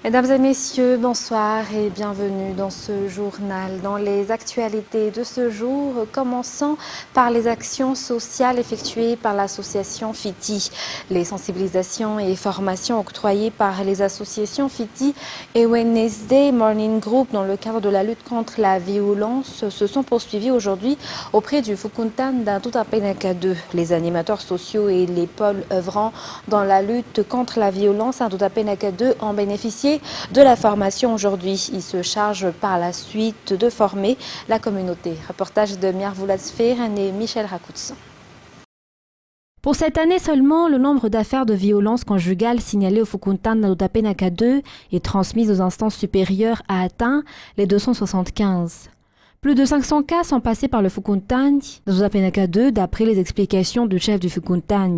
Mesdames et messieurs, bonsoir et bienvenue dans ce journal. Dans les actualités de ce jour, commençons par les actions sociales effectuées par l'association FITI. Les sensibilisations et formations octroyées par les associations FITI et Wednesday Morning Group dans le cadre de la lutte contre la violence se sont poursuivies aujourd'hui auprès du Fukuntan d'Andoutapenaka 2. Les animateurs sociaux et les pôles œuvrant dans la lutte contre la violence à Andoutapenaka 2 ont bénéficié de la formation aujourd'hui. Il se charge par la suite de former la communauté. Reportage de Miarvoula Sfeir et Michel Rakoutson. Pour cette année seulement, le nombre d'affaires de violence conjugale signalées au Fukuntan d'Andoutapenaka 2 et transmises aux instances supérieures a atteint les 275. Plus de 500 cas sont passés par le Fukuntan d'Andoutapenaka 2 d'après les explications du chef du Fukuntan.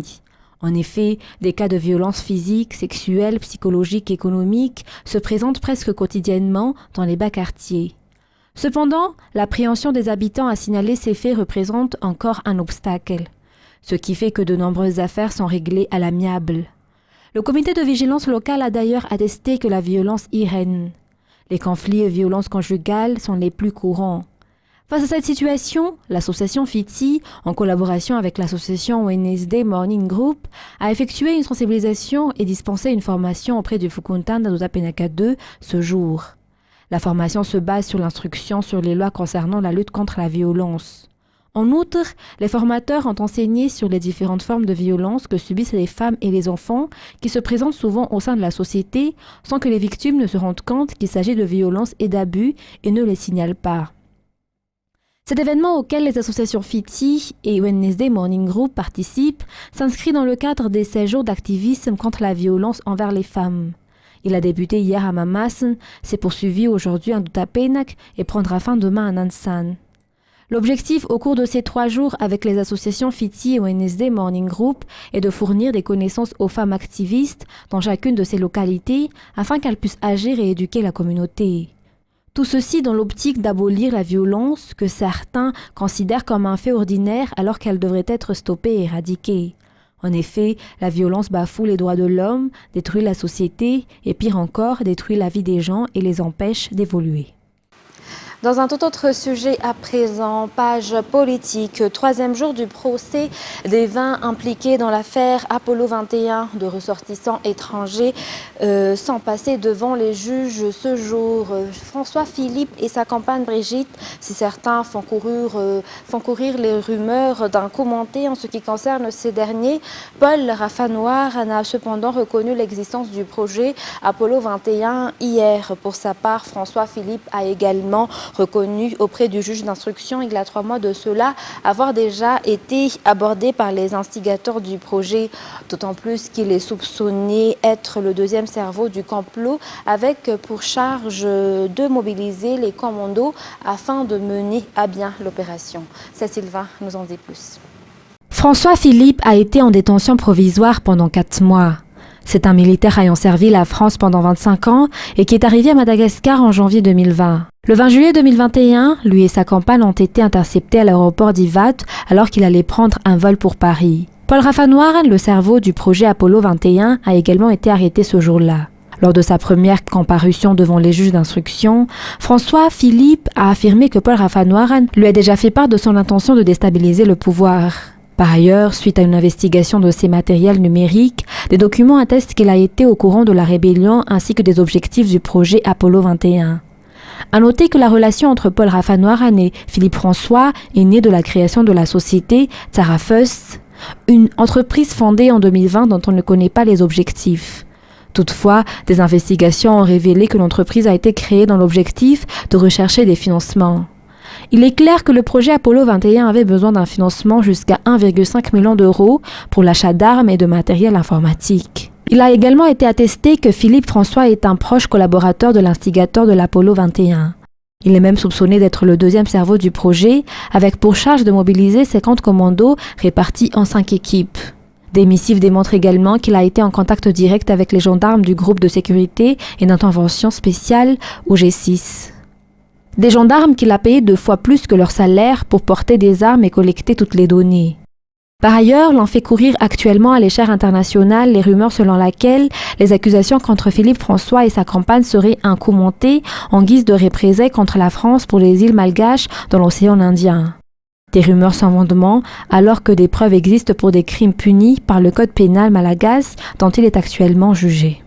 En effet, des cas de violence physique, sexuelle, psychologique et économique se présentent presque quotidiennement dans les bas quartiers. Cependant, l'appréhension des habitants à signaler ces faits représente encore un obstacle, ce qui fait que de nombreuses affaires sont réglées à l'amiable. Le comité de vigilance local a d'ailleurs attesté que la violence y règne. Les conflits et violences conjugales sont les plus courants. Face à cette situation, l'association FITI, en collaboration avec l'association Wednesday Morning Group, a effectué une sensibilisation et dispensé une formation auprès du Fukuntan d'Andoutapenaka 2 ce jour. La formation se base sur l'instruction sur les lois concernant la lutte contre la violence. En outre, les formateurs ont enseigné sur les différentes formes de violence que subissent les femmes et les enfants qui se présentent souvent au sein de la société sans que les victimes ne se rendent compte qu'il s'agit de violences et d'abus et ne les signalent pas. Cet événement auquel les associations FITI et Wednesday Morning Group participent s'inscrit dans le cadre des séjours d'activisme contre la violence envers les femmes. Il a débuté hier à Mamassen, s'est poursuivi aujourd'hui à Andoutapenaka et prendra fin demain à Nansan. L'objectif au cours de ces 3 jours avec les associations FITI et Wednesday Morning Group est de fournir des connaissances aux femmes activistes dans chacune de ces localités afin qu'elles puissent agir et éduquer la communauté. Tout ceci dans l'optique d'abolir la violence que certains considèrent comme un fait ordinaire alors qu'elle devrait être stoppée et éradiquée. En effet, la violence bafoue les droits de l'homme, détruit la société et pire encore, détruit la vie des gens et les empêche d'évoluer. Dans un tout autre sujet à présent, page politique, 3e jour du procès des 20 impliqués dans l'affaire Apollo 21 de ressortissants étrangers sont passés devant les juges ce jour. François Philippe et sa compagne Brigitte, si certains font courir les rumeurs d'un commenté en ce qui concerne ces derniers, Paul Rafanoir en a cependant reconnu l'existence du projet Apollo 21 hier. Pour sa part, François Philippe a également reconnu auprès du juge d'instruction il y a 3 mois de cela avoir déjà été abordé par les instigateurs du projet, d'autant plus qu'il est soupçonné être le deuxième cerveau du complot avec pour charge de mobiliser les commandos afin de mener à bien l'opération. Cécile Vin nous en dit plus. François Philippe a été en détention provisoire pendant 4 mois. C'est un militaire ayant servi la France pendant 25 ans et qui est arrivé à Madagascar en janvier 2020. Le 20 juillet 2021, lui et sa compagne ont été interceptés à l'aéroport d'Ivat alors qu'il allait prendre un vol pour Paris. Paul Rafanoir, le cerveau du projet Apollo 21, a également été arrêté ce jour-là. Lors de sa première comparution devant les juges d'instruction, François Philippe a affirmé que Paul Rafanoir lui a déjà fait part de son intention de déstabiliser le pouvoir. Par ailleurs, suite à une investigation de ses matériels numériques, des documents attestent qu'il a été au courant de la rébellion ainsi que des objectifs du projet Apollo 21. À noter que la relation entre Paul Rafanoir et Philippe François est née de la création de la société Tsarafus, une entreprise fondée en 2020 dont on ne connaît pas les objectifs. Toutefois, des investigations ont révélé que l'entreprise a été créée dans l'objectif de rechercher des financements. Il est clair que le projet Apollo 21 avait besoin d'un financement jusqu'à 1,5 million d'euros pour l'achat d'armes et de matériel informatique. Il a également été attesté que Philippe François est un proche collaborateur de l'instigateur de l'Apollo 21. Il est même soupçonné d'être le deuxième cerveau du projet, avec pour charge de mobiliser 50 commandos répartis en 5 équipes. Des missives démontrent également qu'il a été en contact direct avec les gendarmes du groupe de sécurité et d'intervention spéciale au G6. Des gendarmes qu'il a payés 2 fois plus que leur salaire pour porter des armes et collecter toutes les données. Par ailleurs, l'on fait courir actuellement à l'échelle internationale les rumeurs selon lesquelles les accusations contre Philippe François et sa compagne seraient un coup monté en guise de représailles contre la France pour les îles malgaches dans l'océan Indien. Des rumeurs sans fondement alors que des preuves existent pour des crimes punis par le code pénal malagasy dont il est actuellement jugé.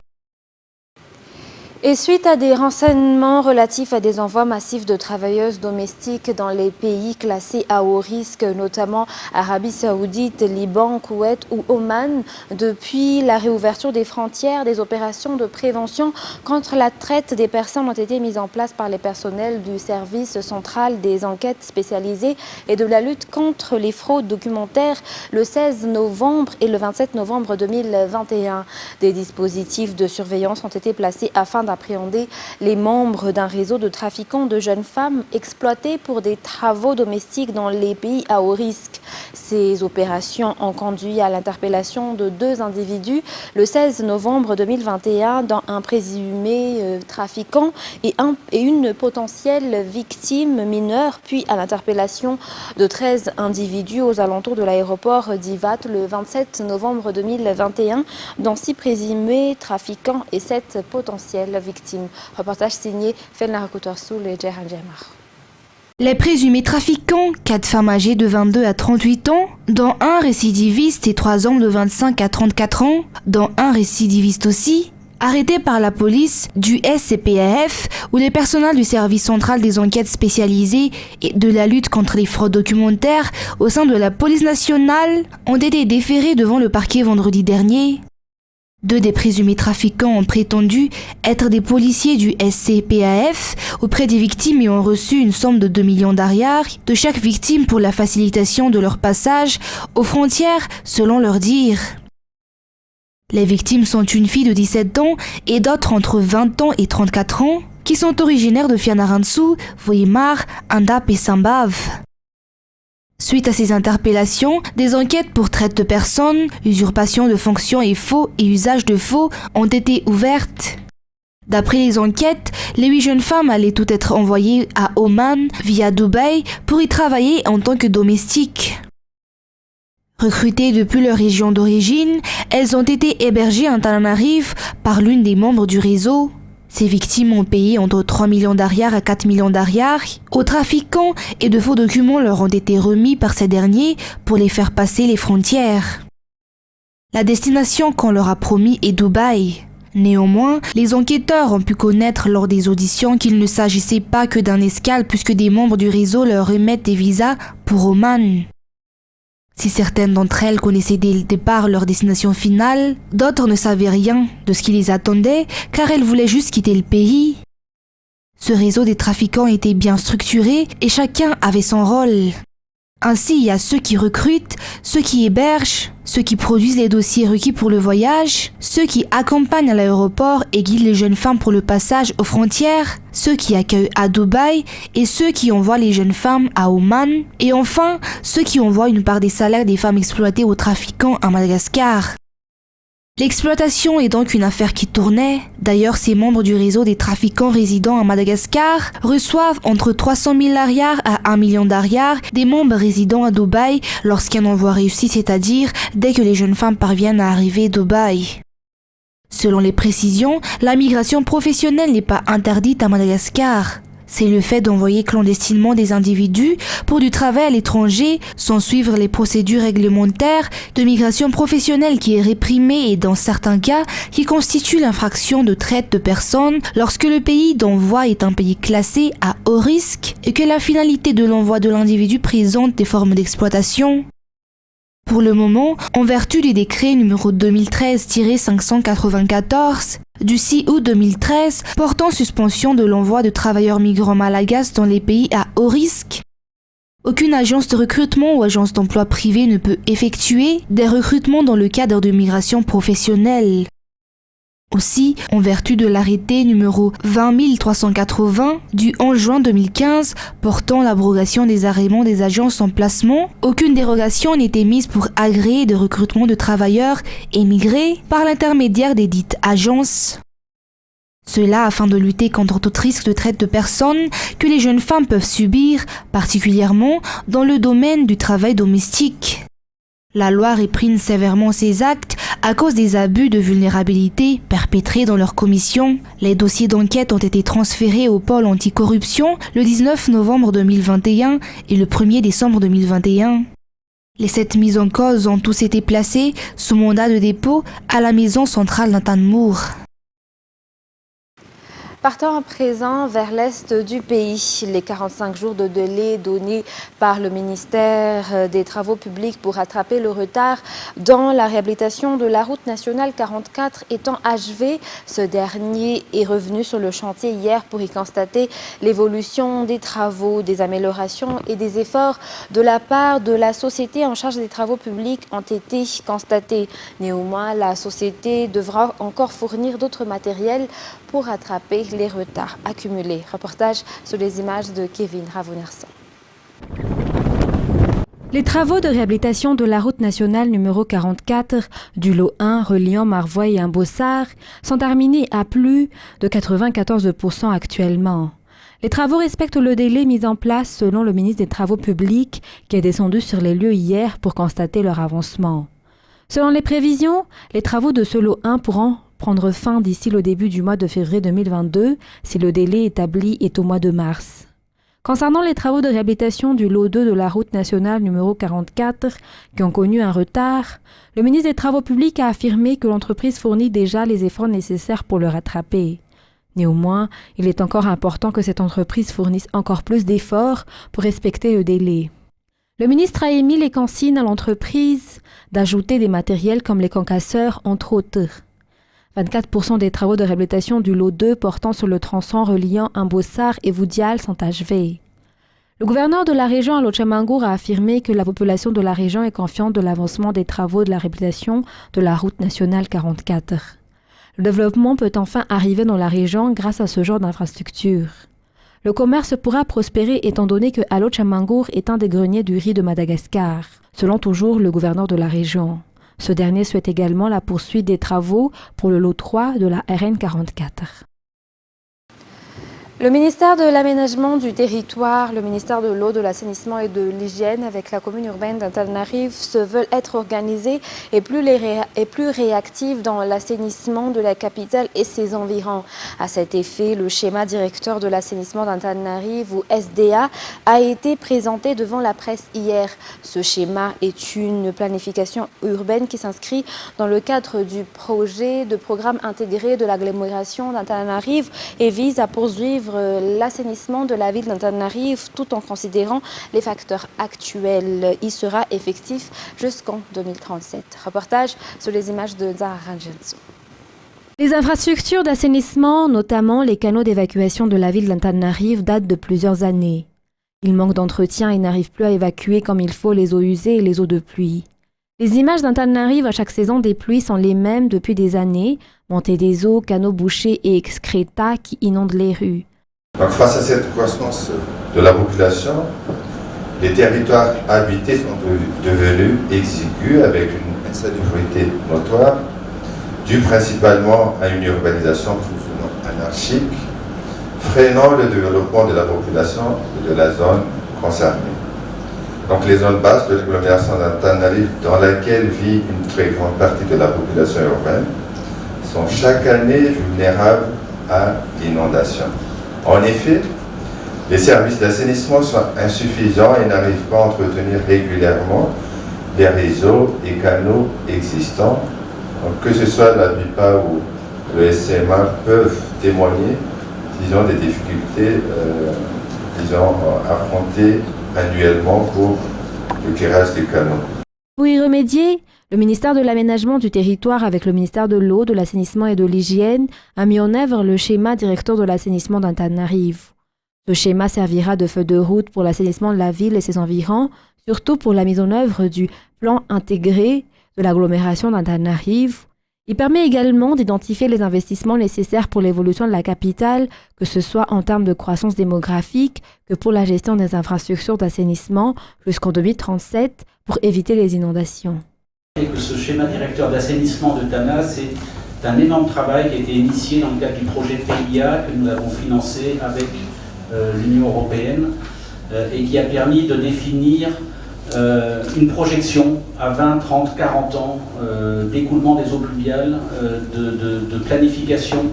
Et suite à des renseignements relatifs à des envois massifs de travailleuses domestiques dans les pays classés à haut risque, notamment Arabie Saoudite, Liban, Koweït ou Oman, depuis la réouverture des frontières, des opérations de prévention contre la traite des personnes ont été mises en place par les personnels du service central des enquêtes spécialisées et de la lutte contre les fraudes documentaires le 16 novembre et le 27 novembre 2021. Des dispositifs de surveillance ont été placés afin d'appréhender les membres d'un réseau de trafiquants de jeunes femmes exploitées pour des travaux domestiques dans les pays à haut risque. Ces opérations ont conduit à l'interpellation de 2 individus le 16 novembre 2021 dans un présumé trafiquant et une potentielle victime mineure, puis à l'interpellation de 13 individus aux alentours de l'aéroport d'Ivat le 27 novembre 2021, dont 6 présumés trafiquants et 7 potentiels victimes. Reportage signé Felna Rakutorsoul et Jehan Djemar. Les présumés trafiquants, 4 femmes âgées de 22 à 38 ans, dont un récidiviste et 3 hommes de 25 à 34 ans, dont un récidiviste aussi, arrêtés par la police du SCPAF ou les personnels du service central des enquêtes spécialisées et de la lutte contre les fraudes documentaires au sein de la police nationale, ont été déférés devant le parquet vendredi dernier. 2 des présumés trafiquants ont prétendu être des policiers du SCPAF auprès des victimes et ont reçu une somme de 2 millions d'ariars de chaque victime pour la facilitation de leur passage aux frontières, selon leur dire. Les victimes sont une fille de 17 ans et d'autres entre 20 ans et 34 ans qui sont originaires de Fianarantsoa, Vohemar, Andap et Sambave. Suite à ces interpellations, des enquêtes pour traite de personnes, usurpation de fonctions et faux et usage de faux ont été ouvertes. D'après les enquêtes, les 8 jeunes femmes allaient toutes être envoyées à Oman via Dubaï pour y travailler en tant que domestiques. Recrutées depuis leur région d'origine, elles ont été hébergées à Antananarive par l'une des membres du réseau. Ces victimes ont payé entre 3 millions d'ariars à 4 millions d'ariars aux trafiquants et de faux documents leur ont été remis par ces derniers pour les faire passer les frontières. La destination qu'on leur a promis est Dubaï. Néanmoins, les enquêteurs ont pu connaître lors des auditions qu'il ne s'agissait pas que d'un escale puisque des membres du réseau leur remettent des visas pour Oman. Si certaines d'entre elles connaissaient dès le départ leur destination finale, d'autres ne savaient rien de ce qui les attendait car elles voulaient juste quitter le pays. Ce réseau des trafiquants était bien structuré et chacun avait son rôle. Ainsi, il y a ceux qui recrutent, ceux qui hébergent, ceux qui produisent les dossiers requis pour le voyage, ceux qui accompagnent à l'aéroport et guident les jeunes femmes pour le passage aux frontières, ceux qui accueillent à Dubaï et ceux qui envoient les jeunes femmes à Oman, et enfin ceux qui envoient une part des salaires des femmes exploitées aux trafiquants à Madagascar. L'exploitation est donc une affaire qui tournait. D'ailleurs, ces membres du réseau des trafiquants résidant à Madagascar reçoivent entre 300 000 ariars à 1 million d'ariars des membres résidant à Dubaï lorsqu'un envoi réussit, c'est-à-dire dès que les jeunes femmes parviennent à arriver à Dubaï. Selon les précisions, la migration professionnelle n'est pas interdite à Madagascar. C'est le fait d'envoyer clandestinement des individus pour du travail à l'étranger sans suivre les procédures réglementaires de migration professionnelle qui est réprimée et dans certains cas qui constitue l'infraction de traite de personnes lorsque le pays d'envoi est un pays classé à haut risque et que la finalité de l'envoi de l'individu présente des formes d'exploitation. Pour le moment, en vertu du décret numéro 2013-594 du 6 août 2013 portant suspension de l'envoi de travailleurs migrants malagasy dans les pays à haut risque, aucune agence de recrutement ou agence d'emploi privée ne peut effectuer des recrutements dans le cadre de migration professionnelle. Aussi, en vertu de l'arrêté numéro 20380 du 11 juin 2015 portant l'abrogation des agréments des agences en placement, aucune dérogation n'était mise pour agréer de recrutement de travailleurs émigrés par l'intermédiaire des dites agences. Cela afin de lutter contre tout risque de traite de personnes que les jeunes femmes peuvent subir, particulièrement dans le domaine du travail domestique. La loi réprime sévèrement ces actes à cause des abus de vulnérabilité perpétrés dans leur commission. Les dossiers d'enquête ont été transférés au pôle anticorruption le 19 novembre 2021 et le 1er décembre 2021. Les 7 mises en cause ont tous été placés sous mandat de dépôt à la maison centrale d'Antanmour. Partant à présent vers l'est du pays, les 45 jours de délai donnés par le ministère des Travaux publics pour rattraper le retard dans la réhabilitation de la route nationale 44 étant achevé, ce dernier est revenu sur le chantier hier pour y constater l'évolution des travaux, des améliorations et des efforts de la part de la société en charge des travaux publics ont été constatés. Néanmoins, la société devra encore fournir d'autres matériels pour rattraper les retards accumulés. Reportage sur les images de Kevin Ravonerson. Les travaux de réhabilitation de la route nationale numéro 44 du lot 1 reliant Marvoy et Imbossar sont terminés à plus de 94% actuellement. Les travaux respectent le délai mis en place selon le ministre des Travaux publics qui est descendu sur les lieux hier pour constater leur avancement. Selon les prévisions, les travaux de ce lot 1 pourront prendre fin d'ici le début du mois de février 2022 si le délai établi est au mois de mars. Concernant les travaux de réhabilitation du lot 2 de la route nationale numéro 44 qui ont connu un retard, le ministre des Travaux publics a affirmé que l'entreprise fournit déjà les efforts nécessaires pour le rattraper. Néanmoins, il est encore important que cette entreprise fournisse encore plus d'efforts pour respecter le délai. Le ministre a émis les consignes à l'entreprise d'ajouter des matériels comme les concasseurs, entre autres. 24% des travaux de réhabilitation du lot 2 portant sur le tronçon reliant Imbossar et Voudial sont achevés. Le gouverneur de la région Alochamangour a affirmé que la population de la région est confiante de l'avancement des travaux de la réhabilitation de la route nationale 44. Le développement peut enfin arriver dans la région grâce à ce genre d'infrastructure. Le commerce pourra prospérer étant donné que Alochamangour est un des greniers du riz de Madagascar, selon toujours le gouverneur de la région. Ce dernier souhaite également la poursuite des travaux pour le lot 3 de la RN 44. Le ministère de l'Aménagement du Territoire, le ministère de l'Eau, de l'Assainissement et de l'Hygiène avec la commune urbaine d'Antananarive se veulent être organisés et plus réactifs dans l'assainissement de la capitale et ses environs. À cet effet, le schéma directeur de l'assainissement d'Antananarive ou SDA a été présenté devant la presse hier. Ce schéma est une planification urbaine qui s'inscrit dans le cadre du projet de programme intégré de l'agglomération d'Antananarive et vise à poursuivre l'assainissement de la ville d'Antananarive tout en considérant les facteurs actuels. Il sera effectif jusqu'en 2037. Reportage sur les images de Zahra Ranjensou. Les infrastructures d'assainissement, notamment les canaux d'évacuation de la ville d'Antananarive, datent de plusieurs années. Ils manquent d'entretien et n'arrivent plus à évacuer comme il faut les eaux usées et les eaux de pluie. Les images d'Antananarive à chaque saison des pluies sont les mêmes depuis des années, montée des eaux, canaux bouchés et excrétas qui inondent les rues. Donc face à cette croissance de la population, les territoires habités sont devenus exigus avec une insalubrité notoire, due principalement à une urbanisation plus ou moins anarchique, freinant le développement de la population et de la zone concernée. Donc les zones basses de l'agglomération d'Antananarive, dans laquelle vit une très grande partie de la population urbaine, sont chaque année vulnérables à l'inondation. En effet, les services d'assainissement sont insuffisants et n'arrivent pas à entretenir régulièrement les réseaux et canaux existants. Donc, que ce soit la BIPA ou le SMA peuvent témoigner, disons, des difficultés affrontées annuellement pour le curage des canaux. Pour y remédier, le ministère de l'Aménagement du Territoire avec le ministère de l'Eau, de l'Assainissement et de l'Hygiène a mis en œuvre le schéma directeur de l'assainissement d'Antananarive. Ce schéma servira de feuille de route pour l'assainissement de la ville et ses environs, surtout pour la mise en œuvre du plan intégré de l'agglomération d'Antananarive. Il permet également d'identifier les investissements nécessaires pour l'évolution de la capitale, que ce soit en termes de croissance démographique que pour la gestion des infrastructures d'assainissement jusqu'en 2037 pour éviter les inondations. Et que ce schéma directeur d'assainissement de Tana, c'est un énorme travail qui a été initié dans le cadre du projet PIA que nous avons financé avec l'Union européenne et qui a permis de définir une projection à 20, 30, 40 ans d'écoulement des eaux pluviales, de planification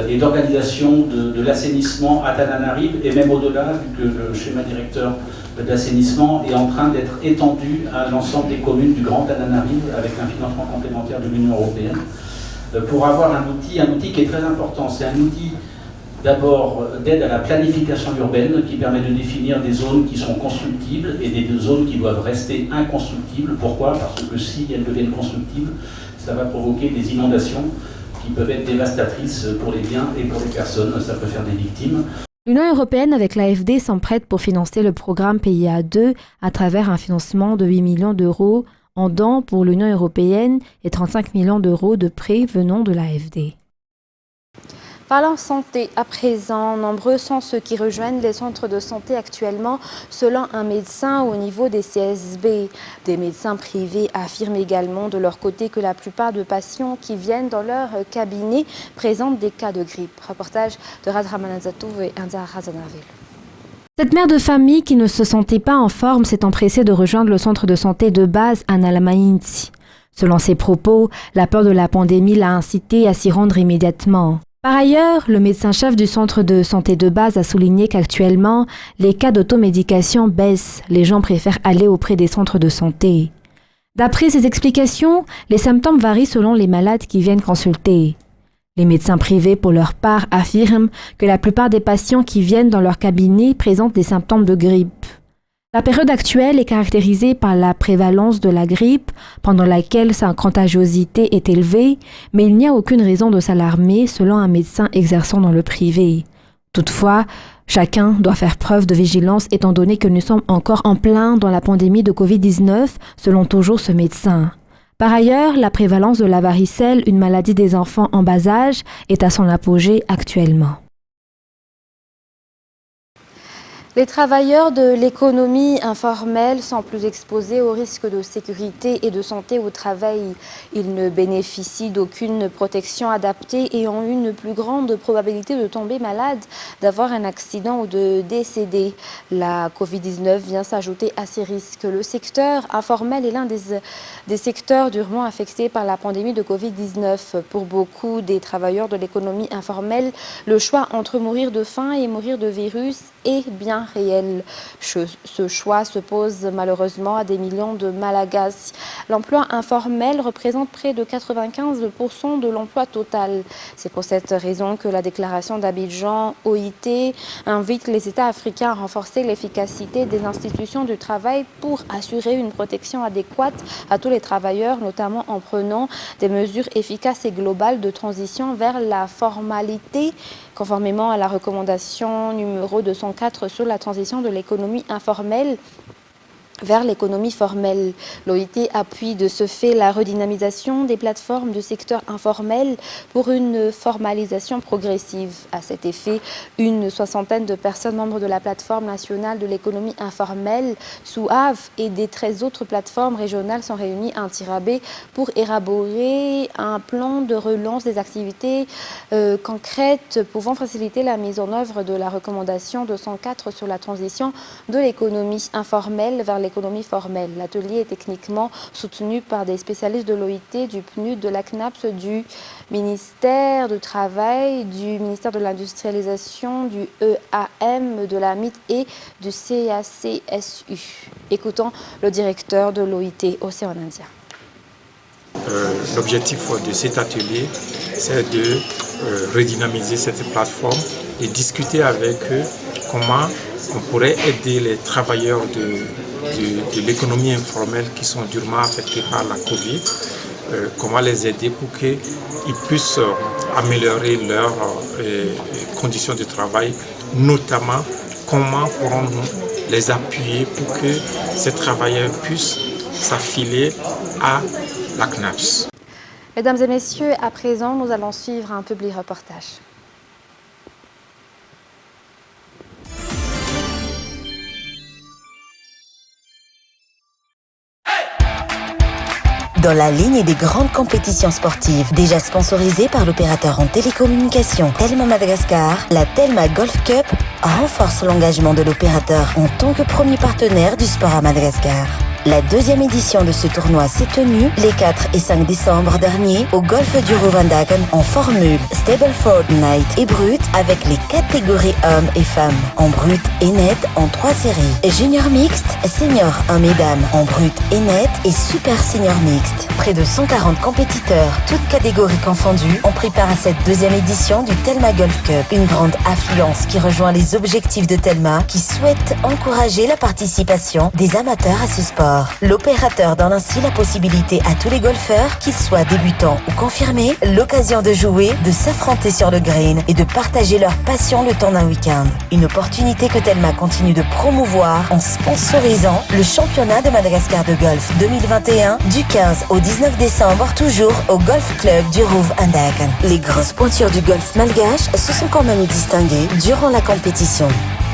et d'organisation de l'assainissement à Tananarive et même au-delà, vu que le schéma directeur d'assainissement est en train d'être étendu à l'ensemble des communes du Grand Tananarive avec un financement complémentaire de l'Union européenne pour avoir un outil qui est très important. C'est un outil d'abord d'aide à la planification urbaine qui permet de définir des zones qui sont constructibles et des zones qui doivent rester inconstructibles. Pourquoi? Parce que si elles deviennent constructibles, ça va provoquer des inondations qui peuvent être dévastatrices pour les biens et pour les personnes. Ça peut faire des victimes. L'Union européenne avec l'AFD s'emprête pour financer le programme PIA2 à travers un financement de 8 millions d'euros en dons pour l'Union européenne et 35 millions d'euros de prêts venant de l'AFD. Parlant santé à présent, nombreux sont ceux qui rejoignent les centres de santé actuellement selon un médecin au niveau des CSB. Des médecins privés affirment également de leur côté que la plupart de patients qui viennent dans leur cabinet présentent des cas de grippe. Reportage de Radramanazatou et India Razanaville. Cette mère de famille qui ne se sentait pas en forme s'est empressée de rejoindre le centre de santé de base à Nalamainti. Selon ses propos, la peur de la pandémie l'a incité à s'y rendre immédiatement. Par ailleurs, le médecin-chef du centre de santé de base a souligné qu'actuellement, les cas d'automédication baissent. Les gens préfèrent aller auprès des centres de santé. D'après ses explications, les symptômes varient selon les malades qui viennent consulter. Les médecins privés, pour leur part, affirment que la plupart des patients qui viennent dans leur cabinet présentent des symptômes de grippe. La période actuelle est caractérisée par la prévalence de la grippe, pendant laquelle sa contagiosité est élevée, mais il n'y a aucune raison de s'alarmer selon un médecin exerçant dans le privé. Toutefois, chacun doit faire preuve de vigilance étant donné que nous sommes encore en plein dans la pandémie de Covid-19, selon toujours ce médecin. Par ailleurs, la prévalence de la varicelle, une maladie des enfants en bas âge, est à son apogée actuellement. Les travailleurs de l'économie informelle sont plus exposés aux risques de sécurité et de santé au travail. Ils ne bénéficient d'aucune protection adaptée et ont une plus grande probabilité de tomber malade, d'avoir un accident ou de décéder. La Covid-19 vient s'ajouter à ces risques. Le secteur informel est l'un des secteurs durement affectés par la pandémie de Covid-19. Pour beaucoup des travailleurs de l'économie informelle, le choix entre mourir de faim et mourir de virus est bien réel. Ce choix se pose malheureusement à des millions de Malagasy. L'emploi informel représente près de 95% de l'emploi total. C'est pour cette raison que la déclaration d'Abidjan OIT invite les États africains à renforcer l'efficacité des institutions du travail pour assurer une protection adéquate à tous les travailleurs, notamment en prenant des mesures efficaces et globales de transition vers la formalité, conformément à la recommandation numéro 204 sur la transition de l'économie informelle vers l'économie formelle. L'OIT appuie de ce fait la redynamisation des plateformes du secteur informel pour une formalisation progressive. À cet effet, une soixantaine de personnes membres de la plateforme nationale de l'économie informelle, SOUAV, et des 13 autres plateformes régionales sont réunies à Ntirabe pour élaborer un plan de relance des activités concrètes pouvant faciliter la mise en œuvre de la recommandation 204 sur la transition de l'économie informelle vers l'économie formelle. L'atelier est techniquement soutenu par des spécialistes de l'OIT, du PNUD, de la CNAPS, du ministère du Travail, du ministère de l'Industrialisation, du EAM, de la MIT et du CACSU. Écoutons le directeur de l'OIT Océan Indien. L'objectif de cet atelier, c'est de redynamiser cette plateforme et discuter avec eux comment on pourrait aider les travailleurs de l'économie informelle qui sont durement affectés par la Covid, comment les aider pour qu'ils puissent améliorer leurs conditions de travail, notamment comment pourrons-nous les appuyer pour que ces travailleurs puissent s'affiler à la CNAPS. Mesdames et messieurs, à présent, nous allons suivre un public reportage. dans la ligne des grandes compétitions sportives. Déjà sponsorisée par l'opérateur en télécommunications Telma Madagascar, la Telma Golf Cup renforce l'engagement de l'opérateur en tant que premier partenaire du sport à Madagascar. La deuxième édition de ce tournoi s'est tenue les 4 et 5 décembre dernier au golfe du Rouvandagan en formule Stableford Night et brut avec les catégories hommes et femmes en brut et net en 3 séries. Junior mixte, senior hommes et dames en brut et net et super senior mixte. Près de 140 compétiteurs, toutes catégories confondues, ont pris part à cette deuxième édition du Telma Golf Cup. Une grande affluence qui rejoint les objectifs de Telma qui souhaite encourager la participation des amateurs à ce sport. L'opérateur donne ainsi la possibilité à tous les golfeurs, qu'ils soient débutants ou confirmés, l'occasion de jouer, de s'affronter sur le green et de partager leur passion le temps d'un week-end. Une opportunité que Telma continue de promouvoir en sponsorisant le championnat de Madagascar de golf 2021 du 15 au 19 décembre, toujours au Golf Club du Rouvandagan. Les grosses pointures du golf malgache se sont quand même distinguées durant la compétition.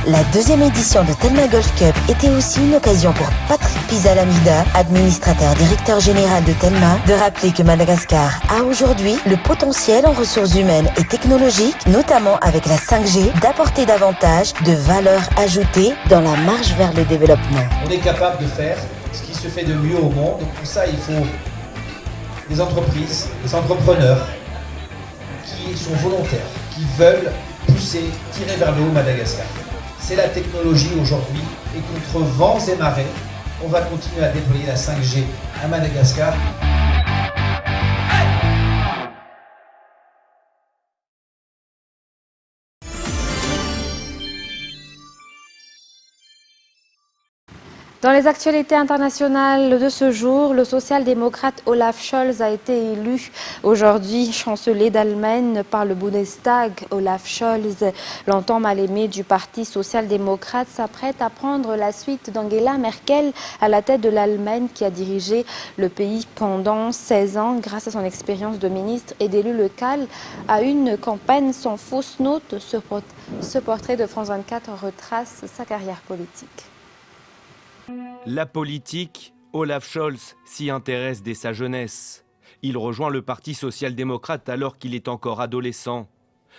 La deuxième édition de Telma Golf Cup était aussi une occasion pour Patrick Pizalamida, administrateur directeur général de Telma, de rappeler que Madagascar a aujourd'hui le potentiel en ressources humaines et technologiques, notamment avec la 5G, d'apporter davantage de valeur ajoutée dans la marche vers le développement. On est capable de faire ce qui se fait de mieux au monde. Pour ça, il faut des entreprises, des entrepreneurs qui sont volontaires, qui veulent pousser, tirer vers le haut Madagascar. C'est la technologie aujourd'hui et contre vents et marées, on va continuer à déployer la 5G à Madagascar. Dans les actualités internationales de ce jour, le social-démocrate Olaf Scholz a été élu aujourd'hui chancelier d'Allemagne par le Bundestag. Olaf Scholz, longtemps mal aimé du parti social-démocrate, s'apprête à prendre la suite d'Angela Merkel à la tête de l'Allemagne qui a dirigé le pays pendant 16 ans grâce à son expérience de ministre et d'élu local à une campagne sans fausse note. Ce portrait de France 24 retrace sa carrière politique. La politique, Olaf Scholz s'y intéresse dès sa jeunesse. Il rejoint le Parti social-démocrate alors qu'il est encore adolescent.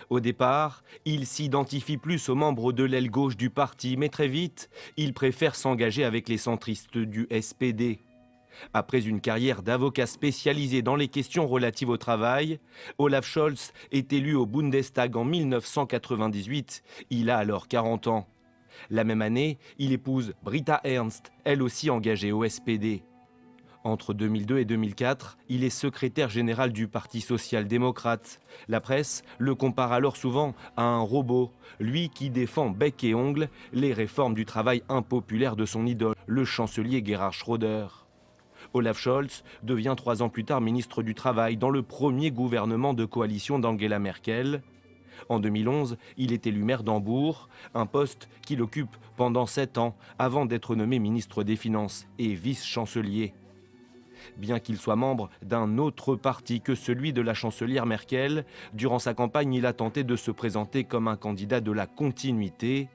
Au départ, il s'identifie plus aux membres de l'aile gauche du parti, mais très vite, il préfère s'engager avec les centristes du SPD. Après une carrière d'avocat spécialisé dans les questions relatives au travail, Olaf Scholz est élu au Bundestag en 1998. Il a alors 40 ans. La même année, il épouse Britta Ernst, elle aussi engagée au SPD. Entre 2002 et 2004, il est secrétaire général du Parti social-démocrate. La presse le compare alors souvent à un robot, lui qui défend bec et ongles les réformes du travail impopulaire de son idole, le chancelier Gerhard Schröder. Olaf Scholz devient 3 ans plus tard ministre du Travail dans le premier gouvernement de coalition d'Angela Merkel. En 2011, il est élu maire d'Hambourg, un poste qu'il occupe pendant 7 ans avant d'être nommé ministre des Finances et vice-chancelier. Bien qu'il soit membre d'un autre parti que celui de la chancelière Merkel, durant sa campagne, il a tenté de se présenter comme un candidat de la continuité,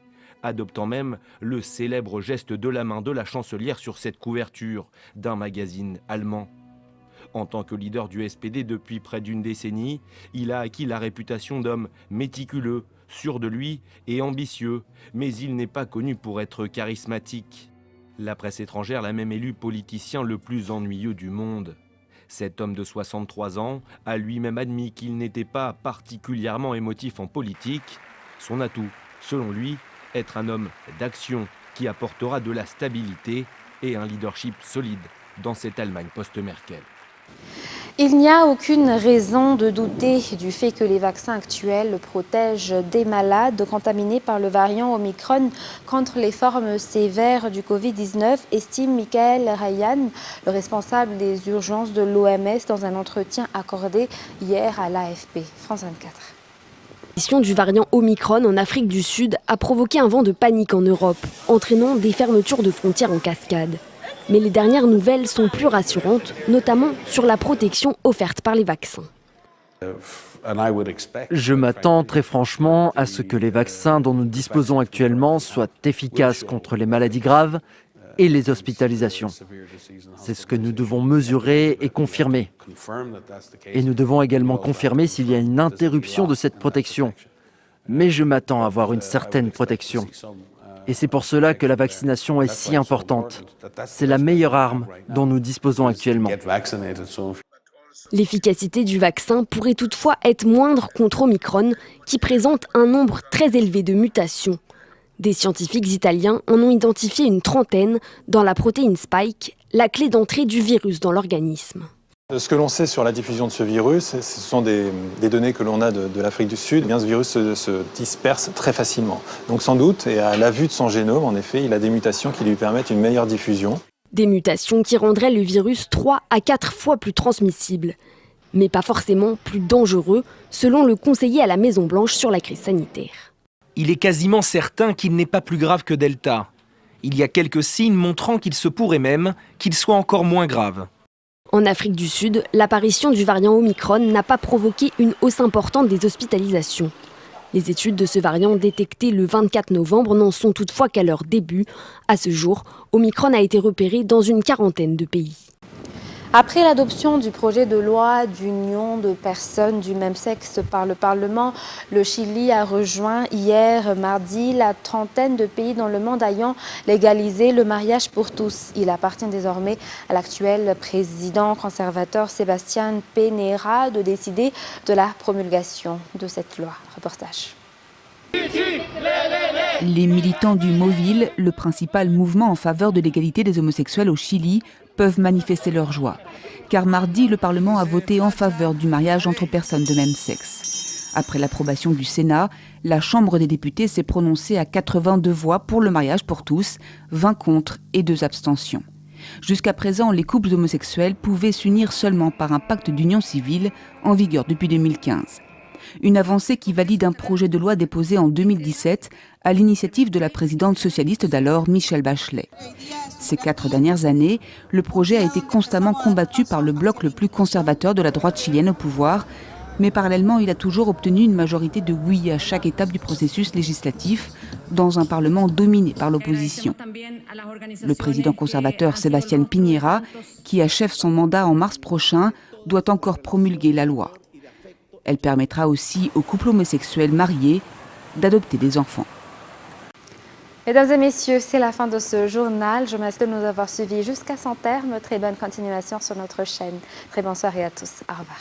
adoptant même le célèbre geste de la main de la chancelière sur cette couverture d'un magazine allemand. En tant que leader du SPD depuis près d'une décennie, il a acquis la réputation d'homme méticuleux, sûr de lui et ambitieux, mais il n'est pas connu pour être charismatique. La presse étrangère l'a même élu politicien le plus ennuyeux du monde. Cet homme de 63 ans a lui-même admis qu'il n'était pas particulièrement émotif en politique. Son atout, selon lui, être un homme d'action qui apportera de la stabilité et un leadership solide dans cette Allemagne post-Merkel. Il n'y a aucune raison de douter du fait que les vaccins actuels protègent des malades contaminés par le variant Omicron contre les formes sévères du Covid-19, estime Michael Ryan, le responsable des urgences de l'OMS, dans un entretien accordé hier à l'AFP. France 24. L'apparition du variant Omicron en Afrique du Sud a provoqué un vent de panique en Europe, entraînant des fermetures de frontières en cascade. Mais les dernières nouvelles sont plus rassurantes, notamment sur la protection offerte par les vaccins. Je m'attends très franchement à ce que les vaccins dont nous disposons actuellement soient efficaces contre les maladies graves et les hospitalisations. C'est ce que nous devons mesurer et confirmer. Et nous devons également confirmer s'il y a une interruption de cette protection. Mais je m'attends à avoir une certaine protection. Et c'est pour cela que la vaccination est si importante. C'est la meilleure arme dont nous disposons actuellement. L'efficacité du vaccin pourrait toutefois être moindre contre Omicron, qui présente un nombre très élevé de mutations. Des scientifiques italiens en ont identifié une trentaine dans la protéine Spike, la clé d'entrée du virus dans l'organisme. Ce que l'on sait sur la diffusion de ce virus, ce sont des données que l'on a de l'Afrique du Sud. Eh bien, ce virus se disperse très facilement. Donc sans doute, et à la vue de son génome, en effet, il a des mutations qui lui permettent une meilleure diffusion. Des mutations qui rendraient le virus 3 à 4 fois plus transmissible. Mais pas forcément plus dangereux, selon le conseiller à la Maison-Blanche sur la crise sanitaire. Il est quasiment certain qu'il n'est pas plus grave que Delta. Il y a quelques signes montrant qu'il se pourrait même qu'il soit encore moins grave. En Afrique du Sud, l'apparition du variant Omicron n'a pas provoqué une hausse importante des hospitalisations. Les études de ce variant détectées le 24 novembre n'en sont toutefois qu'à leur début. À ce jour, Omicron a été repéré dans une quarantaine de pays. Après l'adoption du projet de loi d'union de personnes du même sexe par le Parlement, le Chili a rejoint hier mardi la trentaine de pays dans le monde ayant légalisé le mariage pour tous. Il appartient désormais à l'actuel président conservateur Sebastián Piñera de décider de la promulgation de cette loi. Reportage. Les militants du Movil, le principal mouvement en faveur de l'égalité des homosexuels au Chili, peuvent manifester leur joie. Car mardi, le Parlement a voté en faveur du mariage entre personnes de même sexe. Après l'approbation du Sénat, la Chambre des députés s'est prononcée à 82 voix pour le mariage pour tous, 20 contre et 2 abstentions. Jusqu'à présent, les couples homosexuels pouvaient s'unir seulement par un pacte d'union civile en vigueur depuis 2015. Une avancée qui valide un projet de loi déposé en 2017 à l'initiative de la présidente socialiste d'alors, Michelle Bachelet. Ces 4 dernières années, le projet a été constamment combattu par le bloc le plus conservateur de la droite chilienne au pouvoir, mais parallèlement, il a toujours obtenu une majorité de oui à chaque étape du processus législatif, dans un Parlement dominé par l'opposition. Le président conservateur Sebastián Piñera, qui achève son mandat en mars prochain, doit encore promulguer la loi. Elle permettra aussi aux couples homosexuels mariés d'adopter des enfants. Mesdames et messieurs, c'est la fin de ce journal. Je vous remercie de nous avoir suivis jusqu'à son terme. Très bonne continuation sur notre chaîne. Très bonne soirée à tous. Au revoir.